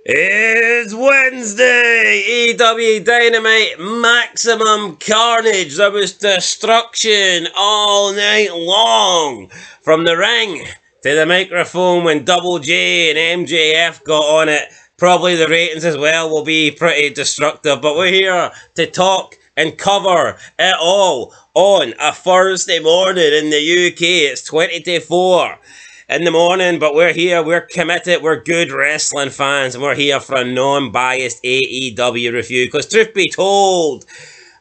It's Wednesday! Aew Dynamite, maximum carnage. There was destruction all night long. From the ring to the microphone when Double J and MJF got on it. Probably the ratings as well will be pretty destructive. But we're here to talk and cover it all on a Thursday morning in the UK. It's 20 to 4 in the morning, but we're here, we're committed, we're good wrestling fans, and we're here for a non-biased AEW review, because truth be told,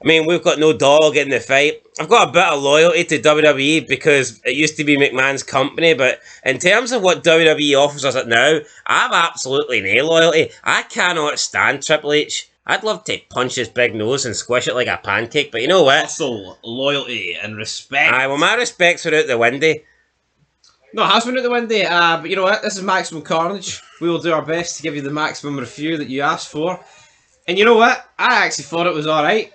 I mean, we've got no dog in the fight. I've got a bit of loyalty to WWE because it used to be McMahon's company, but in terms of what WWE offers us now, I have absolutely no loyalty. I cannot stand Triple H. I'd love to punch his big nose and squish it like a pancake, but you know what? Also, loyalty and respect. Aye, well, my respects are out the window. No, it has been out the window, but you know what? This is Maximum Carnage. We will do our best to give you the maximum review that you asked for. And you know what? I actually thought it was alright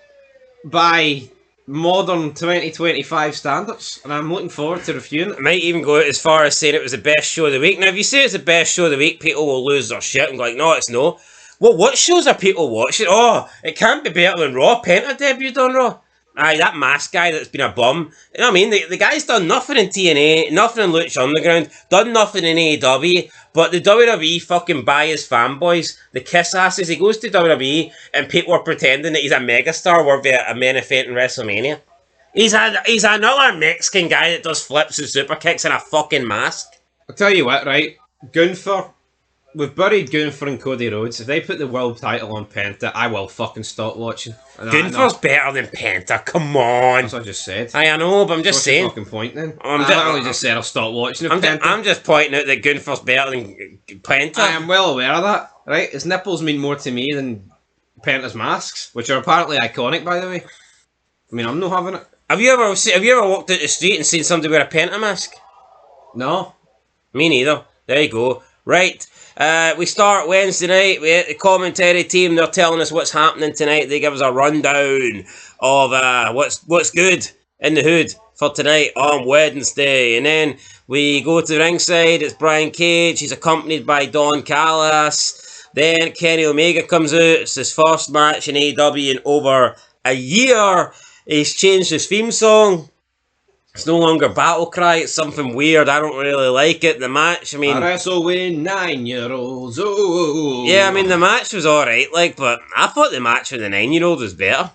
by modern 2025 standards, and I'm looking forward to reviewing it. I might even go as far as saying it was the best show of the week. Now, if you say it's the best show of the week, people will lose their shit and go like, no, it's no. Well, what shows are people watching? Oh, it can't be better than Raw. Penta debuted on Raw. Aye, that mask guy that's been a bum. You know what I mean? The guy's done nothing in TNA, nothing in Lucha Underground, done nothing in AEW, but the WWE fucking buy his fanboys, the kiss asses. He goes to WWE and people are pretending that he's a megastar worthy of a main event in WrestleMania. He's another Mexican guy that does flips and super kicks in a fucking mask. I'll tell you what, right? Gunther, we've buried Gunther and Cody Rhodes. If they put the world title on Penta, I will fucking stop watching. Gunther's better than Penta, come on. That's what I just said. I know, but I'm just saying. What's your fucking point then? I only just said I'll stop watching it. I'm just pointing out that Gunther's better than Penta. I am well aware of that, right? His nipples mean more to me than Penta's masks, which are apparently iconic, by the way. I mean, I'm not having it. Have you ever walked out the street and seen somebody wear a Penta mask? No. Me neither. There you go. Right. We start Wednesday night with the commentary team. They're telling us what's happening tonight. They give us a rundown of what's good in the hood for tonight on Wednesday. And then we go to the ringside. It's Brian Cage. He's accompanied by Don Callis. Then Kenny Omega comes out. It's his first match in AEW in over a year. He's changed his theme song. It's no longer Battle Cry, it's something weird, I don't really like it. The match, I mean... I wrestle with 9-year-olds, oh. Yeah, I mean, the match was alright, but I thought the match with the 9-year-old was better.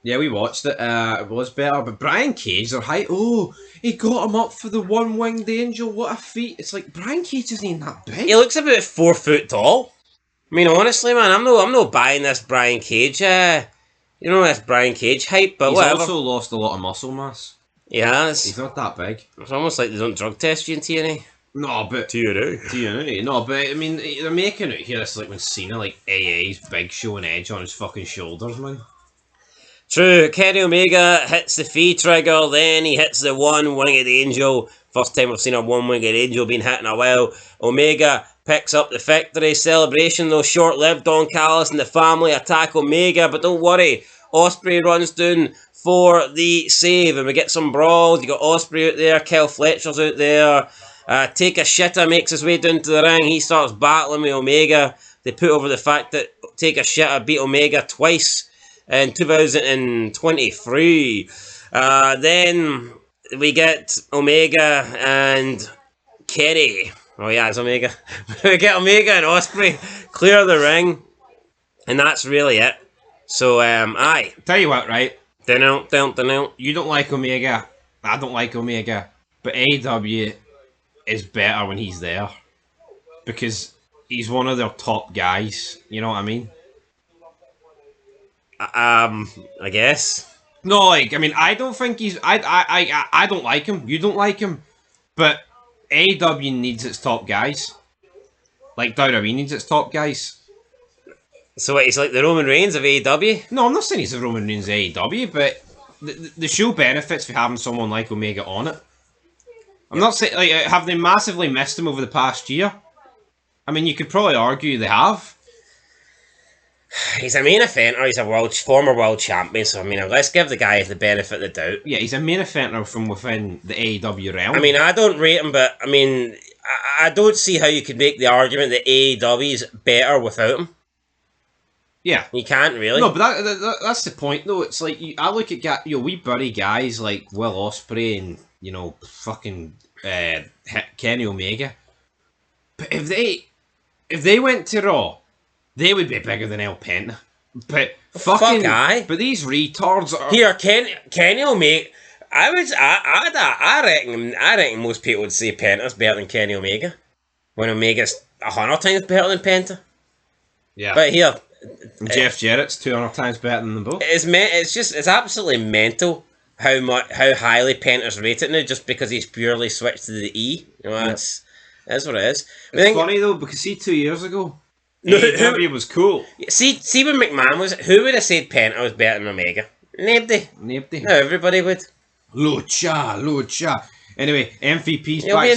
Yeah, we watched it, it was better, but Brian Cage, they're high, he got him up for the one-winged angel, what a feat. It's like, Brian Cage isn't even that big. He looks about 4 foot tall. I mean, honestly, man, I'm not buying this Brian Cage, this Brian Cage hype, but whatever. He's also lost a lot of muscle mass. Yeah, he's not that big. It's almost like they don't drug test you in TNA. No, but TNA. No, but I mean, they're making it here. It's like when Cena, like AA's Big Show and Edge on his fucking shoulders, man. True. Kenny Omega hits the fee trigger, then he hits the one-winged angel. First time I've seen a one-winged angel being hit in a while. Omega picks up the victory celebration, though short-lived. Don Callis and the family attack Omega, but don't worry, Ospreay runs down for the save, and we get some brawls. You got Ospreay out there, Kyle Fletcher's out there. Take a Shitter makes his way down to the ring. He starts battling with Omega. They put over the fact that Take a Shitter beat Omega twice in 2023. Then we get Omega and Kenny. Oh yeah, it's Omega. We get Omega and Ospreay clear the ring, and that's really it. So, aye. Tell you what, right? You don't like Omega. I don't like Omega. But AEW is better when he's there. Because he's one of their top guys. You know what I mean? I guess. No, I don't think he's... I don't like him. You don't like him. But AEW needs its top guys. Like WWE needs its top guys. So what, he's like the Roman Reigns of AEW? No, I'm not saying he's the Roman Reigns of AEW, but the show benefits for having someone like Omega on it. I'm not saying, like, have they massively missed him over the past year? I mean, you could probably argue they have. He's a main eventer, he's a former world champion, so I mean, let's give the guy the benefit of the doubt. Yeah, he's a main eventer from within the AEW realm. I mean, I don't rate him, but I mean, I don't see how you could make the argument that AEW is better without him. Yeah. You can't really. No, but that's the point, though. It's like, I look at, we bury guys like Will Ospreay and, fucking Kenny Omega. But if they went to Raw, they would be bigger than El Penta. But fucking aye. But these retards are here. Kenny Omega. I reckon most people would say Penta's better than Kenny Omega, when Omega's 100 times better than Penta. Yeah. But here, Jeff Jarrett's 200 times better than them both. It's absolutely mental how highly Penta's rated now, just because he's purely switched to the E. That's what it is. It's funny though, because 2 years ago, AEW was cool. See when McMahon was, who would have said Penta was better than Omega? Nobody. No, everybody would. Lucha. Anyway, MVP's he'll be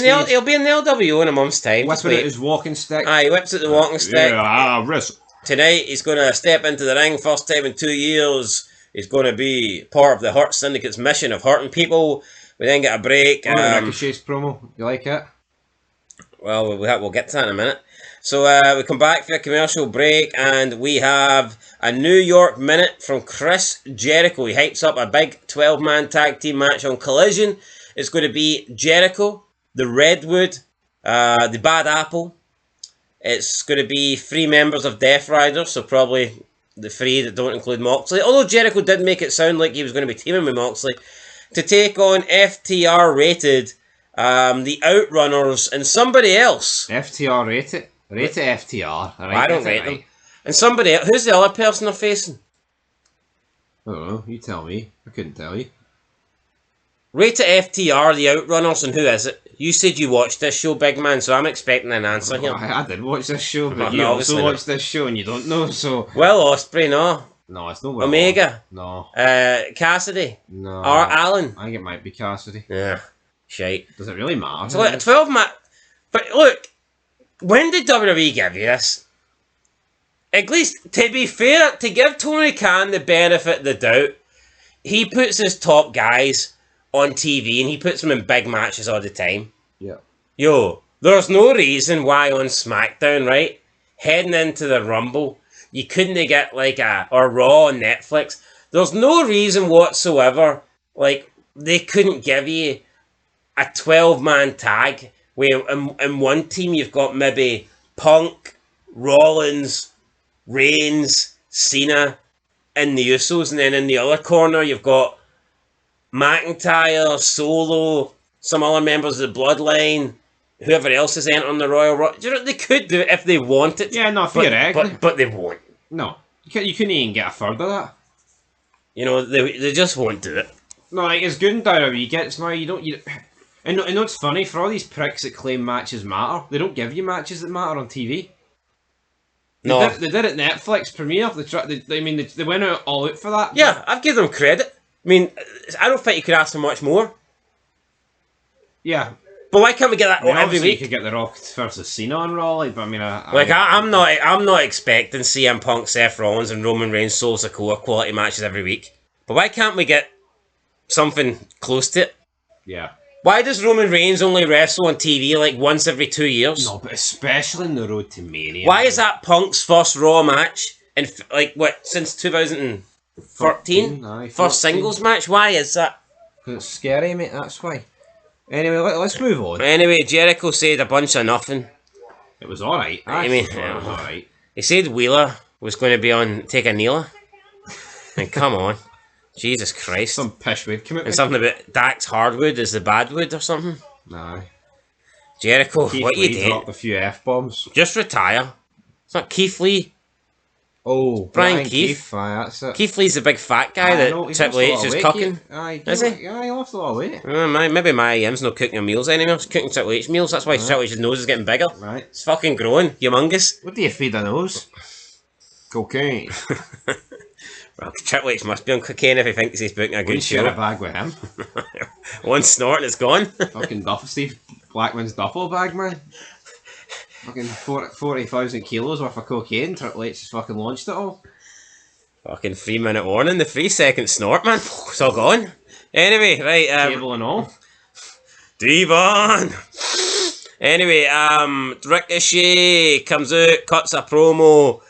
in the LWO in a month's time. Whipping out his walking stick. Aye, he whips out the walking stick. Yeah, wrestle. Tonight he's going to step into the ring, first time in 2 years. He's going to be part of the Hurt Syndicate's mission of hurting people. We then get a break. Ricochet's promo. You like it? Well, we'll get to that in a minute. So we come back for a commercial break, and we have a New York Minute from Chris Jericho. He hypes up a big 12-man tag team match on Collision. It's going to be Jericho, the Redwood, the Bad Apple. It's going to be 3 members of Death Rider, so probably the 3 that don't include Moxley. Although Jericho did make it sound like he was going to be teaming with Moxley, to take on FTR rated, the Outrunners, and somebody else. FTR rated? Rate it FTR. Right, I don't rate them. And somebody else. Who's the other person they're facing? I don't know. You tell me. I couldn't tell you. Rate it FTR, the Outrunners, and who is it? You said you watched this show, big man, so I'm expecting an answer here. I did watch this show, but you also watched this show and you don't know, so... Will Ospreay, no. No, it's not Will. Omega? No. Cassidy? No. Or Allen? I think it might be Cassidy. Yeah. Shite. Does it really matter? So, 12 man... But look, when did WWE give you this? At least, to be fair, to give Tony Khan the benefit of the doubt, he puts his top guys on TV and he puts them in big matches all the time. Yeah. Yo, there's no reason why on SmackDown, right, heading into the Rumble, you couldn't get or Raw on Netflix. There's no reason whatsoever, they couldn't give you a 12-man tag where in one team you've got maybe Punk, Rollins, Reigns, Cena, and the Usos, and then in the other corner you've got McIntyre, Solo, some other members of the Bloodline, whoever else is entering the Royal Rumble. You know, they could do it if they wanted. Yeah, no, theoretically. But they won't. No. You couldn't even get a third of that. You know, they just won't do it. No, it's good in WWE. It's now and it's funny, for all these pricks that claim matches matter, they don't give you matches that matter on TV. No. They did it Netflix premiere. They went out all out for that. Yeah, I've given them credit. I mean, I don't think you could ask for much more. Yeah. But why can't we get that every week? You could get The Rock versus Cena on Raw, but I'm not expecting CM Punk, Seth Rollins, and Roman Reigns, Solo Sikoa quality matches every week. But why can't we get something close to it? Yeah. Why does Roman Reigns only wrestle on TV once every 2 years? No, but especially in the road to Mania. Why is that Punk's first Raw match in since 2013? First singles match? Why is that? Because it's scary, mate. That's why. Anyway, let's move on. Anyway, Jericho said a bunch of nothing. It was alright. It was alright. He said Wheeler was going to be on Take a Kneeler. And come on. Jesus Christ. Some pishwood come out. And something about Dax Hardwood is the bad wood or something. No. Jericho, Keith what Lee you did? Dropped a few F-bombs. Just retire. It's not Keith Lee. Oh, Brian Keith. Aye, that's it. Keith Lee's the big fat guy that Triple H is cooking. Is he? Yeah, he lost a lot of weight. Maybe my IM's not cooking meals anymore. He's cooking Triple H meals. That's why Triple H's nose is getting bigger. Right. It's fucking growing. Humongous. What do you feed a nose? Cocaine. Well, Triple H must be on cocaine if he thinks he's booking a good show. Share a bag with him. One snort and it's gone. Fucking Steve Blackman's duffel bag, man. Fucking 40,000 kilos worth of cocaine. Triple H has fucking launched it all. Fucking 3-minute warning. The 3-second snort, man. It's all gone. Anyway, right. Cable and all. Devon. Anyway, Ricochet comes out, cuts a promo.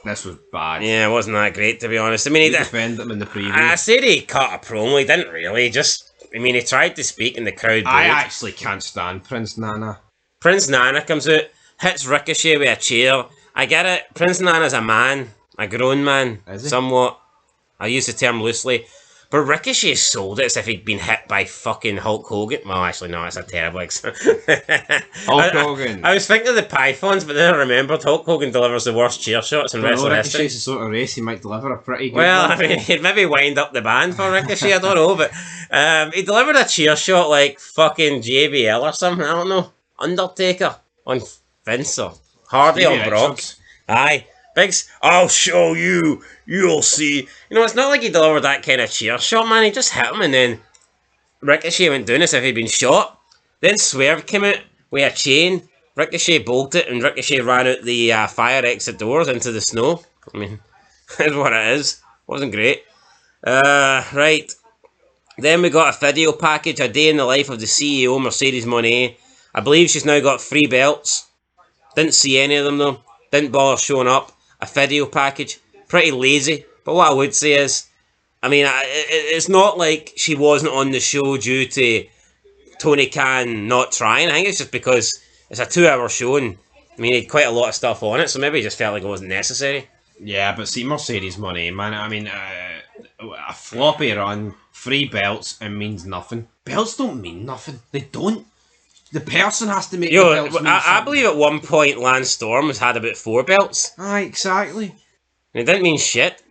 This was bad. Yeah, it wasn't that great, to be honest. I mean, He he did. defended him in the preview. I said he cut a promo. He didn't really. He tried to speak and the crowd booed. I actually can't stand Prince Nana. Prince Nana comes out, hits Ricochet with a chair. I get it. Prince Nana's a man, a grown man, Is he? somewhat. I use the term loosely. But Ricochet sold it as if he'd been hit by fucking Hulk Hogan. Well, actually, no, it's a terrible Hulk Hogan. I was thinking of the Pythons, but then I remembered Hulk Hogan delivers the worst chair shots in wrestling history. Ricochet's the sort of race he might deliver a pretty good Well, one. I mean, he'd maybe wind up the band for Ricochet, I don't know, but he delivered a chair shot like fucking JBL or something, I don't know. Undertaker on Vince or Hardy Stevie on Brock. Richards. Aye. Biggs, I'll show you, you'll see. You know, it's not like he delivered that kind of chair shot, man. He just hit him and then Ricochet went down as if he'd been shot. Then Swerve came out with a chain. Ricochet bolted and Ricochet ran out the fire exit doors into the snow. I mean, that's what it is. Wasn't great. Right. Then we got a video package, a day in the life of the CEO, Mercedes Moné. I believe she's now got 3 belts. Didn't see any of them though. Didn't bother showing up. A video package. Pretty lazy. But what I would say is, I mean, it's not like she wasn't on the show due to Tony Khan not trying. I think it's just because it's a 2-hour show and I mean, he had quite a lot of stuff on it, so maybe he just felt like it wasn't necessary. Yeah, but see, Mercedes Moné, man, I mean, a floppy run, 3 belts, it means nothing. Belts don't mean nothing. They don't. The person has to make the belts mean I something. believe at one point Lance Storm has had about 4 belts. Aye, exactly. And it didn't mean shit.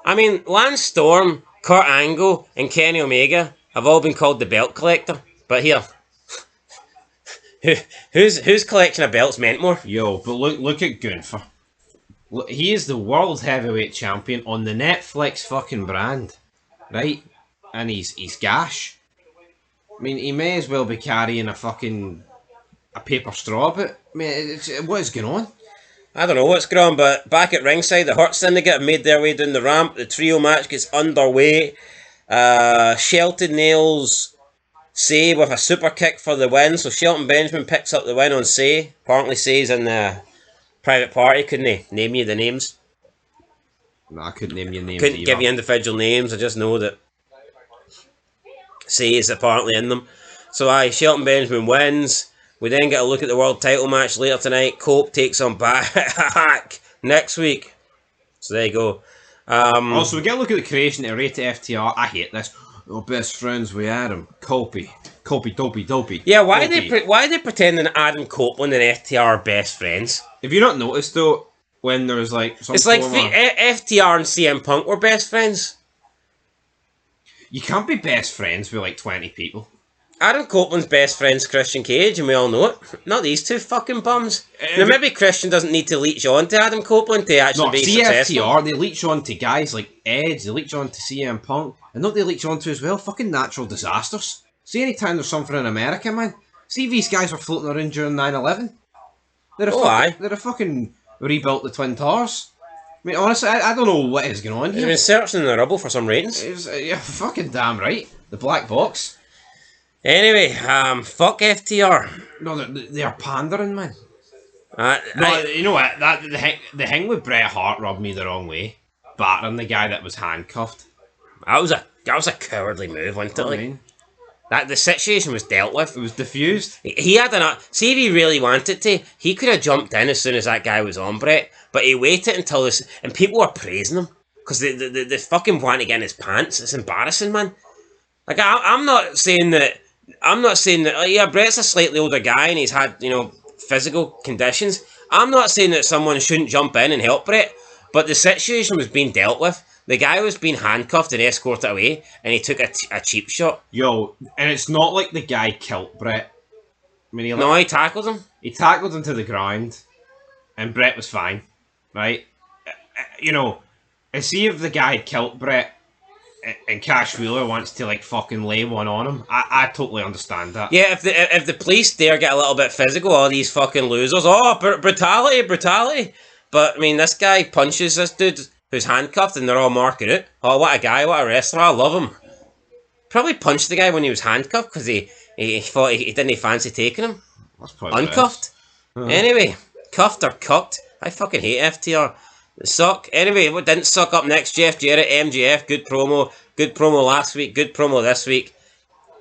I mean, Lance Storm, Kurt Angle, and Kenny Omega have all been called the belt collector. But here, whose collection of belts meant more? Yo, but look at Gunther. Look, he is the world heavyweight champion on the Netflix fucking brand, right? And he's gash. I mean, he may as well be carrying a paper straw, but I mean, what is going on? I don't know what's going on, but back at ringside, the Hurt Syndicate have made their way down the ramp. The trio match gets underway. Shelton nails Say with a super kick for the win, so Shelton Benjamin picks up the win on Say. Apparently Say's in the private party, couldn't he? Name you the names. No, I couldn't name your names. Couldn't either. give you individual names, I just know that Say is apparently in them. So Shelton Benjamin wins. We then get a look at the world title match later tonight. Cope takes on back next week. So there you go. Also, we get a look at the creation of Rate FTR. I hate this. We're best friends with Adam. Dopey, dopey. Yeah, why Dopey. are they pretending Adam Copeland and FTR are best friends? Have you not noticed though, when there's like some It's like form of- FTR and CM Punk were best friends. you can't be best friends with like 20 people. Adam Copeland's best friend's Christian Cage, and we all know it. Not these two fucking bums. Now, maybe Christian doesn't need to leech on to Adam Copeland to actually No, be CFTR, successful. they leech on to guys like Edge, they leech on to CM Punk, and not they leech on to as well, fucking natural disasters. See, anytime there's something in America, man, see these guys were floating around during 9/11. They're a fucking rebuilt the Twin Towers. I mean, honestly, I don't know what is going on He's here. been searching in the rubble for some ratings. You're fucking damn right. The black box. Anyway, fuck FTR. No, they're pandering, man. No, You know what? The thing with Bret Hart rubbed me the wrong way. Battering the guy that was handcuffed. that was a cowardly move, wasn't it? I Like, mean, that the situation was dealt with. it was diffused. He had see if he really wanted to, he could have jumped in as soon as that guy was on Brett, but he waited until this, and people were praising him because they fucking want to get in his pants. It's embarrassing, man. Like I'm not saying that. Yeah, Brett's a slightly older guy and he's had physical conditions. I'm not saying that someone shouldn't jump in and help Brett, but the situation was being dealt with. The guy was being handcuffed and escorted away, and he took a cheap shot. Yo, and it's not like the guy killed Brett. I mean, He tackled him. he tackled him to the ground, and Brett was fine, right? And see if the guy had killed Brett, and Cash Wheeler wants to like fucking lay one on him. I totally understand that. Yeah, if the police dare get a little bit physical, all these fucking losers, brutality. But I mean, this guy punches this dude who's handcuffed, and they're all marking it. Oh, what a guy, what a wrestler! I love him. Probably punched the guy when he was handcuffed because he He thought he didn't fancy taking him. That's probably Uncuffed. Anyway, cuffed or cucked. I fucking hate FTR. They suck. Anyway, what didn't suck up next? Jeff Jarrett, MJF, good promo. Good promo last week, good promo this week.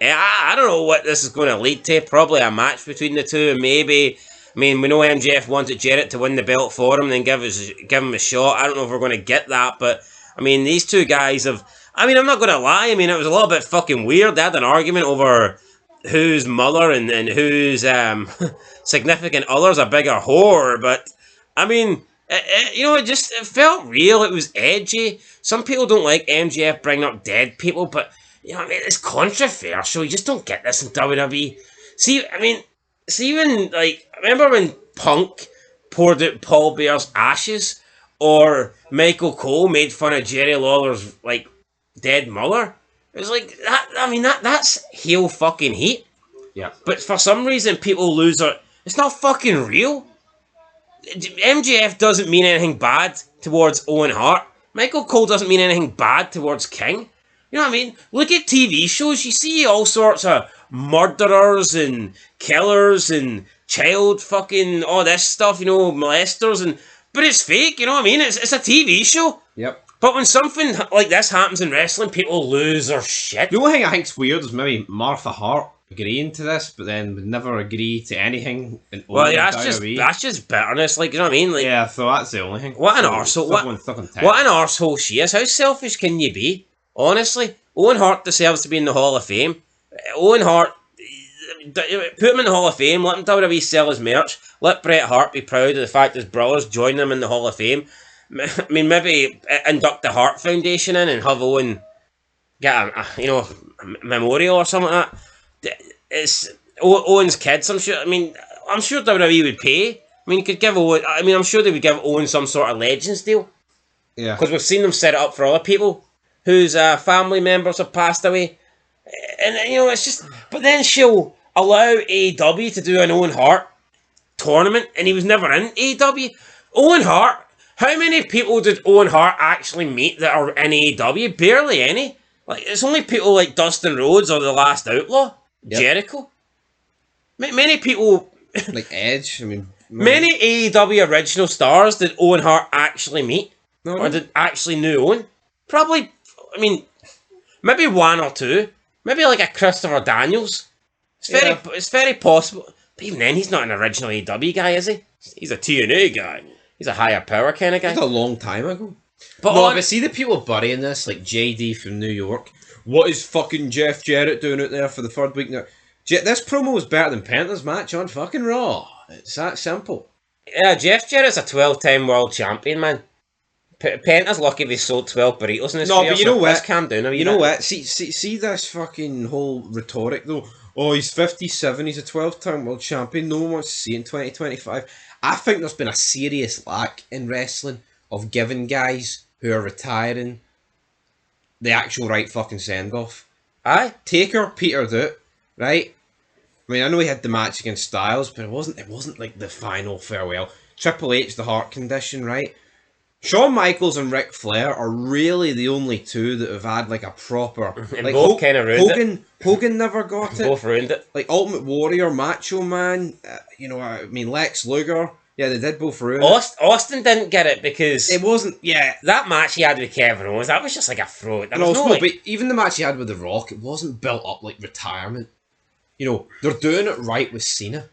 I don't know what this is going to lead to. Probably a match between the two, maybe. I mean, we know MJF wanted Jarrett to win the belt for him and then give him a shot. I don't know if we're going to get that, but I mean, these two guys have... I mean, I'm not going to lie. I mean, it was a little bit fucking weird. They had an argument over whose mother and whose significant other's a bigger whore, but I mean... it felt real. It was edgy. Some people don't like MJF bringing up dead people, but, it's controversial. You just don't get this in WWE. See, when, remember when Punk poured out Paul Bear's ashes? Or Michael Cole made fun of Jerry Lawler's, dead mother? It was like, that's heel fucking heat. Yeah. But for some reason, people lose their... It's not fucking real. MJF doesn't mean anything bad towards Owen Hart. Michael Cole doesn't mean anything bad towards King. You know what I mean? Look at TV shows. You see all sorts of murderers and killers and child fucking all this stuff, molesters, but it's fake, you know what I mean? It's a TV show. Yep. But when something like this happens in wrestling, people lose their shit. The only thing I think's weird is maybe Martha Hart agreeing to this, but then would never agree to anything. That's just bitterness, you know what I mean? Yeah, so that's the only thing. What an arsehole! What an arsehole she is! How selfish can you be? Honestly, Owen Hart deserves to be in the Hall of Fame. Owen Hart, put him in the Hall of Fame. Let him WWE sell his merch. Let Bret Hart be proud of the fact his brothers joined him in the Hall of Fame. I mean, maybe induct the Hart Foundation in and have Owen get a memorial or something like that. It's Owen's kids. I'm sure WWE would pay. I mean, you could give Owen. I mean, I'm sure they would give Owen some sort of Legends deal. Yeah. Because we've seen them set it up for other people whose family members have passed away, and it's just. But then she'll allow AEW to do an Owen Hart tournament, and he was never in AEW. Owen Hart. How many people did Owen Hart actually meet that are in AEW? Barely any. It's only people like Dustin Rhodes or The Last Outlaw. Yep. Jericho. Many people... like Edge, Many AEW original stars did Owen Hart actually meet? No. Or did actually knew Owen? Probably, maybe one or two. Maybe like a Christopher Daniels. It's very possible. But even then, he's not an original AEW guy, is he? He's a TNA guy. He's a higher power kind of guy. That's a long time ago. But see the people burying this, like JD from New York. What is fucking Jeff Jarrett doing out there for the third week now? This promo was better than Penta's match on fucking Raw. It's that simple. Yeah, Jeff Jarrett's a 12-time world champion, man. Penta's lucky if he sold 12 burritos in his No, but you know what? Let's calm down. You know what? See this fucking whole rhetoric though. Oh, he's 57, he's a 12-time world champion. No one wants to see it in 2025. I think there's been a serious lack in wrestling of giving guys who are retiring the actual right fucking send-off. Aye. Taker petered out, right? I mean, I know he had the match against Styles, but it wasn't like the final farewell. Triple H, the heart condition, right? Shawn Michaels and Ric Flair are really the only two that have had like a proper... And both kind of ruined it. Hogan never got it. Both ruined it. Like Ultimate Warrior, Macho Man, Lex Luger. Yeah, they did both ruin it. Austin didn't get it because... It wasn't, yeah. That match he had with Kevin Owens, that was just like a throw. But even the match he had with The Rock, it wasn't built up like retirement. They're doing it right with Cena.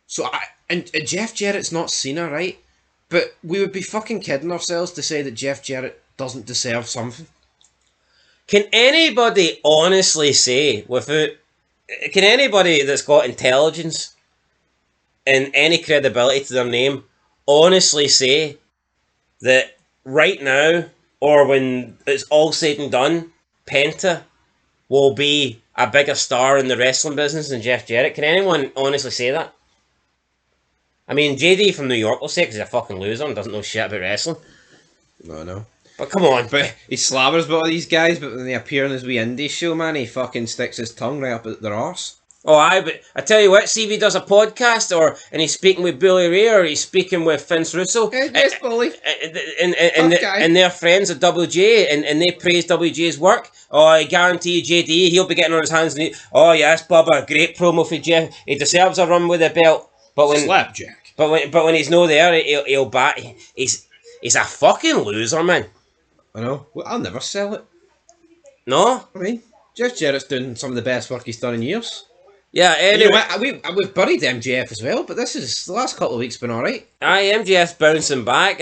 So, and Jeff Jarrett's not Cena, right? But we would be fucking kidding ourselves to say that Jeff Jarrett doesn't deserve something. Can anybody honestly say, can anybody that's got intelligence and any credibility to their name honestly say that right now, or when it's all said and done, Penta will be a bigger star in the wrestling business than Jeff Jarrett? Can anyone honestly say that? I mean, JD from New York will say because he's a fucking loser and doesn't know shit about wrestling. No. But come on. But he slabbers about all these guys, but when they appear on his wee indie show, man, he fucking sticks his tongue right up at their arse. Oh, aye, but I tell you what, see if he does a podcast and he's speaking with Billy Ray or he's speaking with Vince Russo. Yes, Billy. And they're friends of WJ and they praise WJ's work. Oh, I guarantee you, JD, he'll be getting on his hands and oh, yes, Bubba, great promo for Jeff. He deserves a run with the belt. But when Slapjack. But when he's no there, he'll bat. He's a fucking loser, man. I know. Well, I'll never sell it. No? I mean, Jeff Jarrett's doing some of the best work he's done in years. Yeah, anyway. We've buried MJF as well, but the last couple of weeks been alright. Aye, MJF's bouncing back.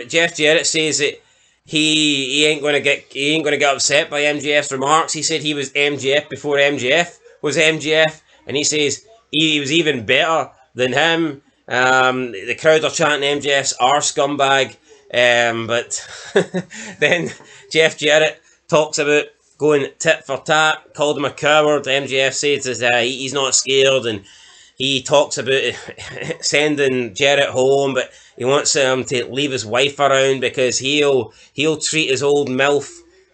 Jeff Jarrett says that he ain't gonna get upset by MJF's remarks. He said he was MJF before MJF was MJF, and he says he was even better than him. The crowd are chanting MJF's R scumbag, but then Jeff Jarrett talks about going tit for tat, called him a coward. MJF says he's not scared, and he talks about sending Jarrett home, but he wants him to leave his wife around because he'll treat his old MILF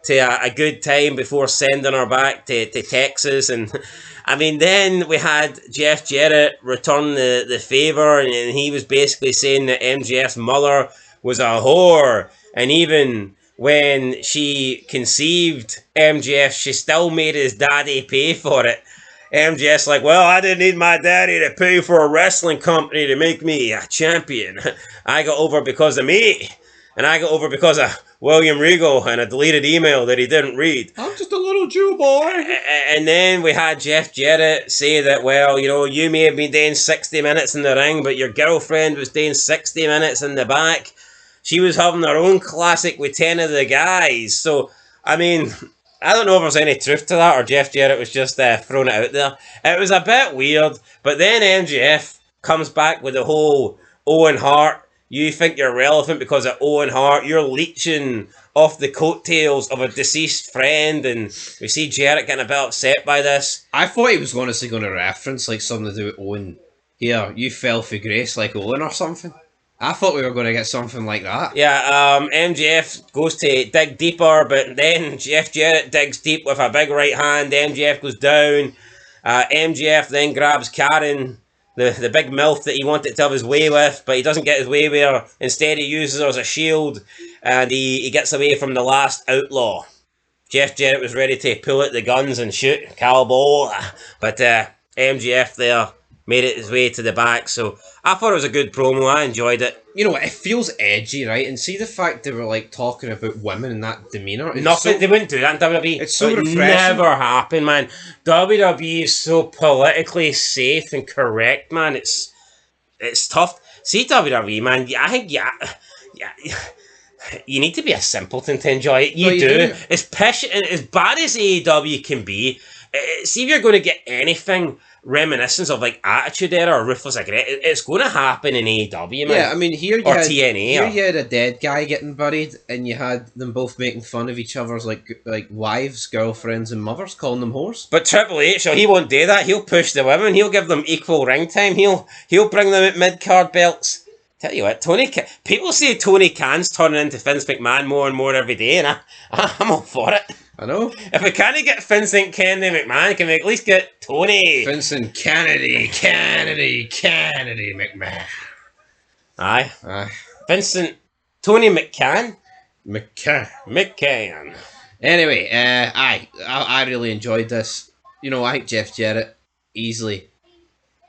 to a good time before sending her back to Texas. And I mean, then we had Jeff Jarrett return the favour, and he was basically saying that MJF's mother was a whore, and even when she conceived MJF, she still made his daddy pay for it. MJF's like, well, I didn't need my daddy to pay for a wrestling company to make me a champion. I got over because of me. And I got over because of William Regal and a deleted email that he didn't read. I'm just a little Jew boy. And then we had Jeff Jarrett say that, well, you know, you may have been doing 60 minutes in the ring, but your girlfriend was doing 60 minutes in the back. She was having her own classic with 10 of the guys. So, I mean, I don't know if there's any truth to that or Jeff Jarrett was just throwing it out there. It was a bit weird. But then MJF comes back with the whole Owen Hart. You think you're relevant because of Owen Hart. You're leeching off the coattails of a deceased friend. And we see Jarrett getting a bit upset by this. I thought he was honestly going to reference like something to do with Owen. Here, you fell for grace like Owen or something. I thought we were going to get something like that. Yeah, MJF goes to dig deeper, but then Jeff Jarrett digs deep with a big right hand. MJF goes down. MJF then grabs Karen, the big MILF that he wanted to have his way with, but he doesn't get his way with her. Instead, he uses her as a shield, and he gets away from the last outlaw. Jeff Jarrett was ready to pull out the guns and shoot Cowboy, but MJF there made it his way to the back, so I thought it was a good promo. I enjoyed it. You know what? It feels edgy, right? And see the fact they were like talking about women and that demeanour. Nothing. They wouldn't do that in WWE. It's so refreshing. Never happened, man. WWE is so politically safe and correct, man. It's tough. See WWE, man. I think you need to be a simpleton to enjoy it. You do. As bad as AEW can be. See if you're going to get anything reminiscence of like Attitude Era or Ruthless Aggression, it's going to happen in AEW, man. Yeah, I mean here you or had, TNA. Here you had a dead guy getting buried, and you had them both making fun of each other's like wives, girlfriends, and mothers, calling them whores. But Triple H, he won't do that. He'll push the women. He'll give them equal ring time. He'll bring them at mid card belts. Tell you what, people say Tony Khan's turning into Vince McMahon more and more every day, and I'm all for it. I know. If we can't get Vincent Kennedy McMahon, can we at least get Tony? Vincent Kennedy McMahon. Aye. Vincent Tony McCann. McCann. Anyway, I really enjoyed this. You know, I think Jeff Jarrett easily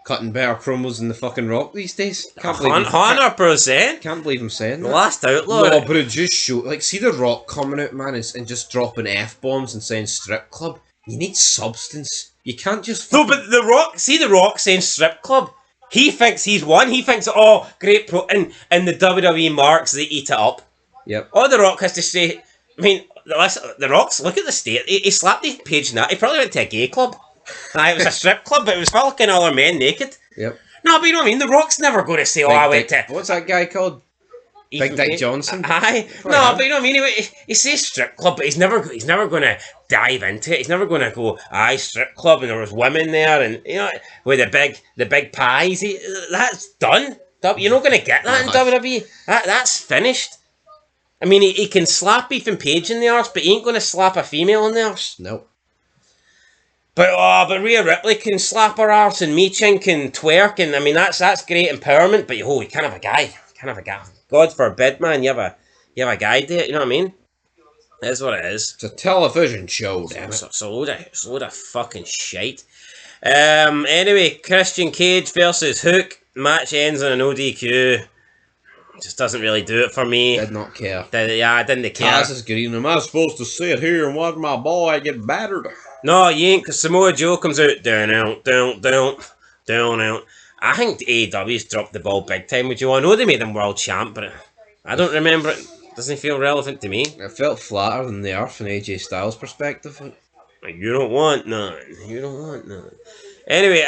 cutting better promos than the fucking Rock these days. 100%. Can't believe I'm saying that. The last outlaw. No, but it just show like see the Rock coming out, man, and just dropping F-bombs and saying strip club. You need substance. You can't just No, but the Rock saying strip club. He thinks he's won. He thinks, oh, great pro and the WWE marks, they eat it up. Yep. All the Rock has to say, I mean, the Rock's, look at the state. He slapped the page in that. He probably went to a gay club. It was a strip club, but it was fucking other men naked. Yep. No, but you know what I mean? The Rock's never going to say, I went to... What's that guy called? Big Dick Johnson? Aye. No, but you know what I mean? He says strip club, but he's never going to dive into it. He's never going to go, strip club, and there was women there, and, you know, with the big pies. That's done. You're not going to get that in WWE. That's finished. I mean, he can slap Ethan Page in the arse, but he ain't going to slap a female in the arse. Nope. But Rhea Ripley can slap her arse and Michin can twerk, and I mean that's great empowerment. But you can't have a guy. God forbid, man. You have a guy date. You know what I mean? That's what it is. It's a television show, damn it. It's a load of fucking shite. Anyway, Christian Cage versus Hook. Match ends on an ODQ. Just doesn't really do it for me. Did not care. I didn't care. Taz is green. Am I supposed to sit here and watch my boy get battered? No, you ain't, because Samoa Joe comes out, down out. I think AEW's dropped the ball big time with Joe. I know they made him world champ, but I don't remember it. Doesn't feel relevant to me. It felt flatter than they are from AJ Styles' perspective. You don't want none. Anyway,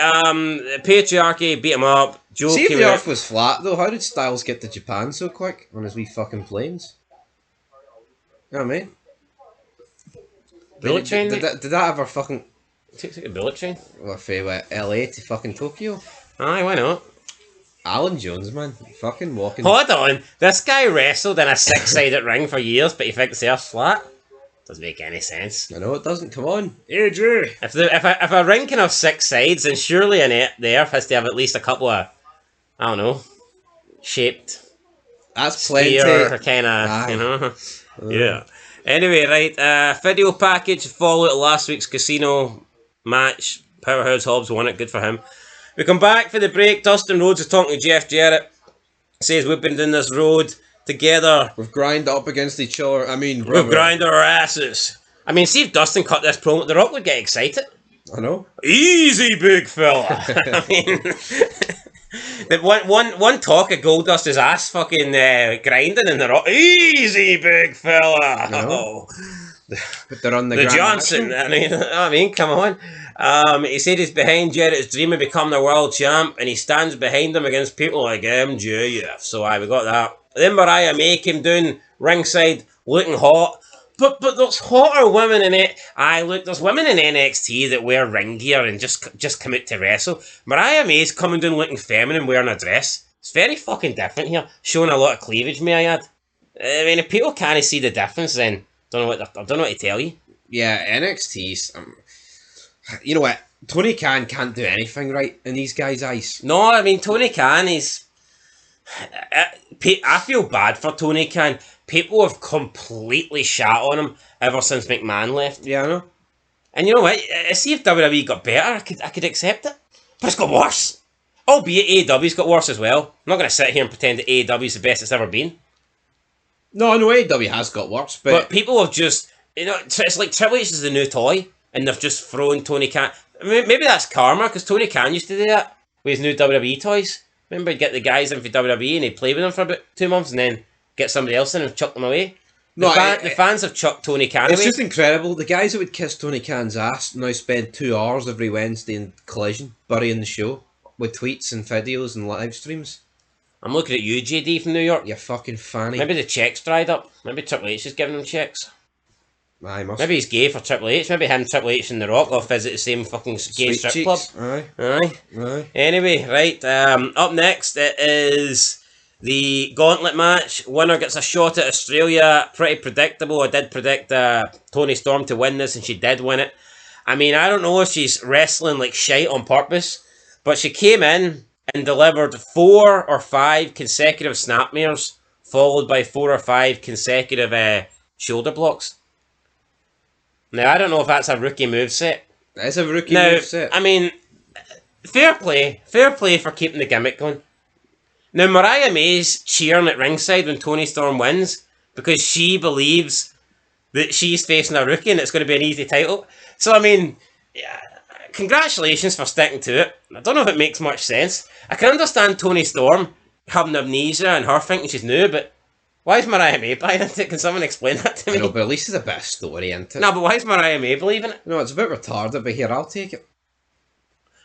Patriarchy beat him up. Joe See if came the out. Earth was flat, though, how did Styles get to Japan so quick on his wee fucking planes? You know what I mean? Bullet train? Did that ever fucking... Takes like a bullet train. Well, from LA to fucking Tokyo? Aye, why not? Alan Jones, man. Fucking walking... Hold on. This guy wrestled in a six-sided ring for years, but he thinks the Earth's flat? Doesn't make any sense. I know it doesn't. Come on. AJ! If a ring can have 6 sides, then surely the Earth has to have at least a couple of, I don't know, shaped That's plenty. sphere kind of, you know. Yeah. Anyway, right, video package followed last week's casino match. Powerhouse Hobbs won it, good for him. We come back for the break. Dustin Rhodes is talking to Jeff Jarrett. Says we've been doing this road together. We've grind up against each other. I mean, We've grind our asses. I mean, see if Dustin cut this promo, The Rock would get excited. I know. Easy, big fella. I mean, the one talk of Goldust's ass fucking grinding in The Rock. Easy, big fella. No. But they're on the Johnson. I mean, come on. He said he's behind Jarrett's dream of becoming a world champ, and he stands behind him against people like MJF. So we got that. Then Mariah May came down ringside looking hot. But there's hotter women in it. Look, there's women in NXT that wear ring gear and just come out to wrestle. Mariah May's coming down looking feminine wearing a dress. It's very fucking different here. Showing a lot of cleavage, may I add. I mean, if people can't see the difference, then I don't know what to tell you. Yeah, NXT's... you know what? Tony Khan can't do anything right in these guys' eyes. No, I mean, Tony Khan is... I feel bad for Tony Khan. People have completely shat on him ever since McMahon left. Yeah, I know. And you know what? See if WWE got better, I could accept it. But it's got worse. Albeit AEW's got worse as well. I'm not going to sit here and pretend that AEW's the best it's ever been. No, AEW has got worse, but people have just... it's like Triple H is the new toy, and they've just thrown Tony Khan... I mean, maybe that's karma, because Tony Khan used to do that with his new WWE toys. Remember, he'd get the guys in for WWE and he'd play with them for about 2 months and then get somebody else in and chuck them away. The fans have chucked Tony Khan away. It's just incredible. The guys that would kiss Tony Khan's ass now spend 2 hours every Wednesday in Collision, burying the show, with tweets and videos and live streams. I'm looking at you, JD from New York. You fucking fanny. Maybe the checks dried up. Maybe Triple H is giving them checks. Must. Maybe he's gay for Triple H. Maybe him, Triple H and The Rock all visit the same fucking gay strip club. Aye. Anyway, right. Up next it is the gauntlet match. Winner gets a shot at Australia. Pretty predictable. I did predict Toni Storm to win this, and she did win it. I mean, I don't know if she's wrestling like shite on purpose, but she came in and delivered 4 or 5 consecutive snapmares, followed by 4 or 5 consecutive shoulder blocks. Now, I don't know if that's a rookie moveset. That's a rookie moveset. I mean, fair play for keeping the gimmick going. Now, Mariah May's cheering at ringside when Toni Storm wins because she believes that she's facing a rookie and it's going to be an easy title. So, I mean, yeah, congratulations for sticking to it. I don't know if it makes much sense. I can understand Toni Storm having amnesia and her thinking she's new, but why is Mariah May buying into it? Can someone explain that to me? No, but at least there's a bit of story into it. No, but why is Mariah May believing it? No, it's a bit retarded, but here, I'll take it.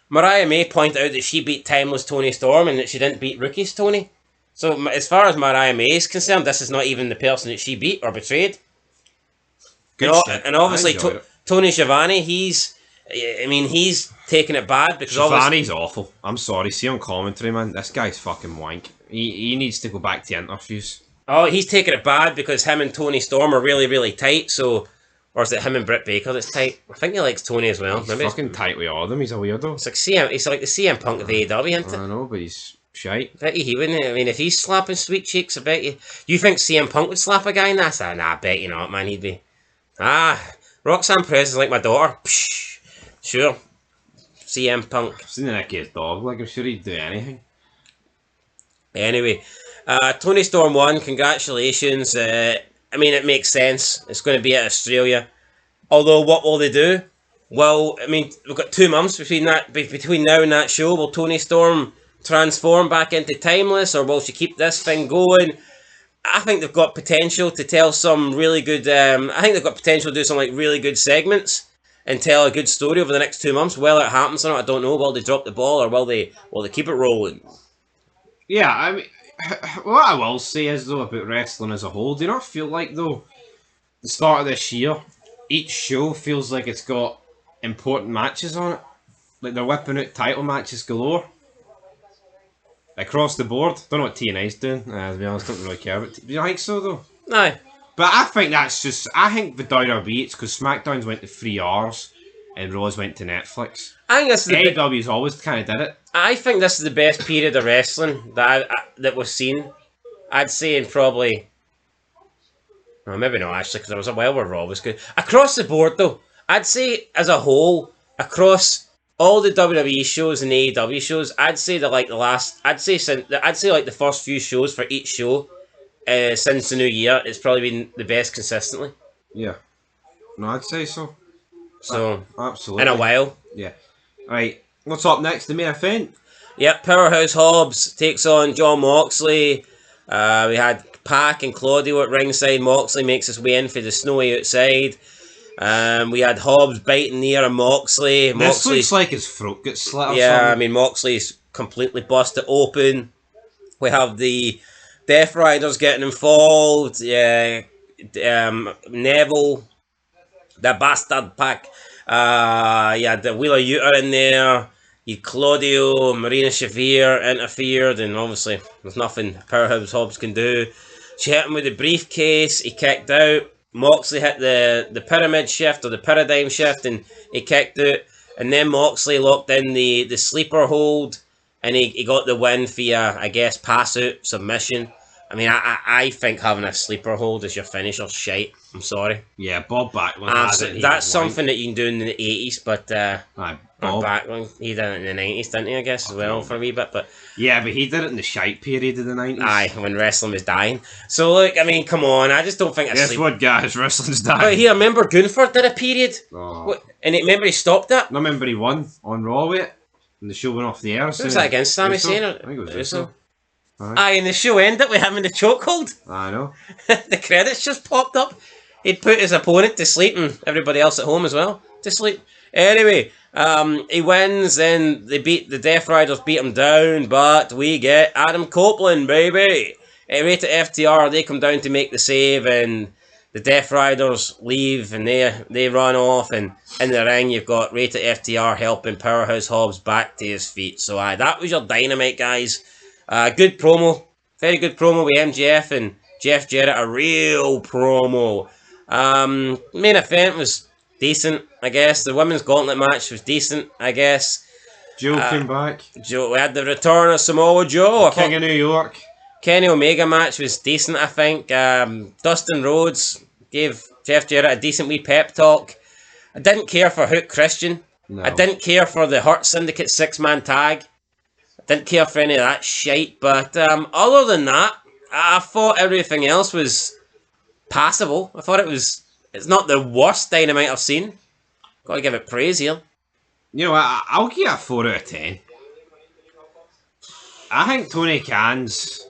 Mariah May pointed out that she beat Timeless Toni Storm and that she didn't beat Rookie's Toni. So, as far as Mariah May is concerned, this is not even the person that she beat or betrayed. Good shit. And obviously, Tony Schiavone, he's taking it bad because Schiavone's awful. I'm sorry, see on commentary, man, this guy's fucking wank. He needs to go back to interviews. Oh, he's taking it bad because him and Toni Storm are really, really tight, so Or is it him and Britt Baker that's tight? I think he likes Tony as well. He's Maybe fucking tight with all of them. He's a weirdo. it's like CM. He's like the CM Punk of AEW, isn't it? I know, but he's shite. I bet you he wouldn't. I mean, if he's slapping sweet cheeks, I bet you. You think CM Punk would slap a guy in that? Nah, I bet you not, man. He'd be. Roxanne Perez is like my daughter. Psh, sure. CM Punk. I've seen the neck of his dog. Like, I'm sure he'd do anything. Anyway, Tony Storm won. Congratulations. I mean, it makes sense. It's going to be at Australia. Although, what will they do? Well, I mean, we've got 2 months between now and that show. Will Tony Storm transform back into Timeless, or will she keep this thing going? I think they've got potential to tell some really good. I think they've got potential to do some like really good segments and tell a good story over the next 2 months. Whether it happens or not, I don't know. Will they drop the ball, or will they keep it rolling? Yeah, I mean, what I will say is though about wrestling as a whole, do you not feel like though the start of this year, each show feels like it's got important matches on it? Like they're whipping out title matches galore across the board. Don't know what TNA's doing. To be honest, don't really care. But do you think so though? No. But I think that's just. I think the WWE, it's because SmackDown's went to 3 hours and Raw's went to Netflix. I think this is AEW's always kind of did it. I think this is the best period of wrestling that we've seen. I'd say in probably. No, maybe not actually, because there was a while where Raw was good. Across the board though, I'd say as a whole, across all the WWE shows and AEW shows, I'd say like the first few shows for each show since the new year, it's probably been the best consistently. Yeah. No, I'd say so. So absolutely. In a while. Yeah. Right. What's up next? The main event. Yep. Powerhouse Hobbs takes on John Moxley. We had Pac and Claudio at ringside. Moxley makes his way in for the snowy outside. We had Hobbs biting the ear of Moxley. This looks like his throat gets slit or yeah, something. I mean, Moxley's completely busted open. We have the Death Riders getting involved. Yeah, Neville, the bastard Pac. The Wheeler Yuta in there. You Claudio, Marina Shafir interfered, and obviously there's nothing Powerhouse Hobbs can do. She hit him with the briefcase. He kicked out. Moxley hit the pyramid shift or the paradigm shift, and he kicked out. And then Moxley locked in the sleeper hold, and he got the win via, I guess, pass out submission. I mean, I think having a sleeper hold as your finisher shite. I'm sorry. Yeah, Bob Backlund has it. That's something that you can do in the 80s, but Bob Backlund, he did it in the 90s, didn't he, I guess, as well, for a wee bit. But yeah, but he did it in the shite period of the 90s. Aye, when wrestling was dying. So, look, I mean, come on, I just don't think Guess what, guys? Wrestling's dying. But here, remember Gunther did a period? Oh. And remember he stopped that? I remember he won on Raw with it, and the show went off the air. Who was that against, Sami Zayn? I think it was Uso. Aye, and the show ended with him in the chokehold. I know. The credits just popped up. He'd put his opponent to sleep and everybody else at home as well to sleep. Anyway, he wins and the Death Riders beat him down, but we get Adam Copeland, baby. Rated FTR, they come down to make the save, and the Death Riders leave and they run off, and in the ring you've got Rated FTR helping Powerhouse Hobbs back to his feet. So that was your Dynamite, guys. Good promo, very good promo with MJF and Jeff Jarrett, a real promo. Main event was decent, I guess. The women's gauntlet match was decent, I guess. Joe came back. We had the return of Samoa Joe. King of New York. Kenny Omega match was decent, I think. Dustin Rhodes gave Jeff Jarrett a decent wee pep talk. I didn't care for Hook Christian. No. I didn't care for the Hurt Syndicate 6-man tag. I didn't care for any of that shite. But other than that, I thought everything else was passable. I thought it's not the worst Dynamite I've seen. Gotta give it praise here. You know what, I'll give it a 4 out of 10. I think Tony Khan's...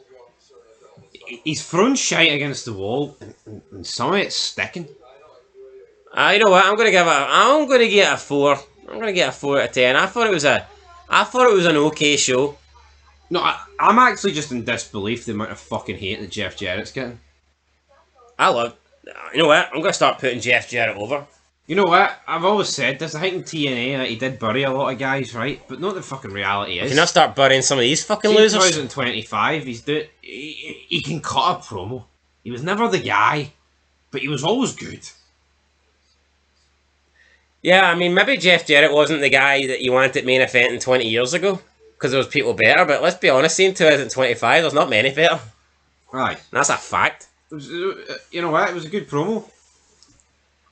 He's thrown shite against the wall, and some of it's sticking. You know what? I'm gonna give it a 4. I'm gonna get a 4 out of 10. I thought it was an okay show. No, I'm actually just in disbelief the amount of fucking hate that Jeff Jarrett's getting. You know what? I'm gonna start putting Jeff Jarrett over. You know what? I've always said this. I think in TNA that he did bury a lot of guys, right? But not the fucking reality is. Can I start burying some of these fucking losers? 2025, he can cut a promo. He was never the guy, but he was always good. Yeah, I mean, maybe Jeff Jarrett wasn't the guy that you wanted main eventing 20 years ago, because there was people better, but let's be honest, in 2025, there's not many better. Aye. And that's a fact. You know what? It was a good promo.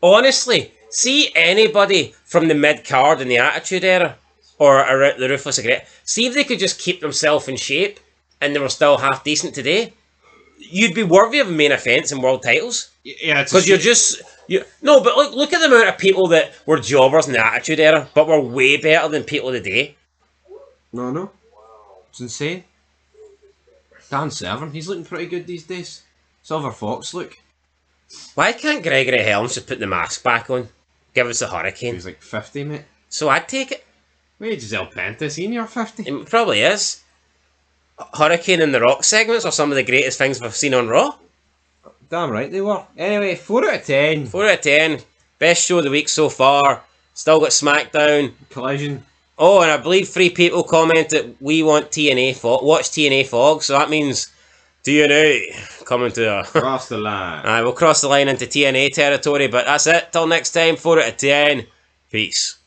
Honestly, see anybody from the mid-card in the Attitude Era, or the Ruthless Aggression, see if they could just keep themselves in shape, and they were still half decent today, you'd be worthy of main events and world titles. Yeah, because you're just no, but look at the amount of people that were jobbers in the Attitude Era, but were way better than people of the day. No, it's insane. Dan Severn, he's looking pretty good these days. Silver Fox, look. Why can't Gregory Helms just put the mask back on? Give us the Hurricane. He's like 50, mate. So I'd take it. Wait, Giselle Pentis, in your 50? It probably is. Hurricane and the Rock segments are some of the greatest things we've seen on Raw. Damn right they were. Anyway, 4 out of 10. 4 out of 10. Best show of the week so far. Still got SmackDown. Collision. Oh, and I believe 3 people commented we want TNA watch TNA Fog, so that means TNA coming to Cross the line. We'll cross the line into TNA territory, but that's it. Till next time, 4 out of 10. Peace.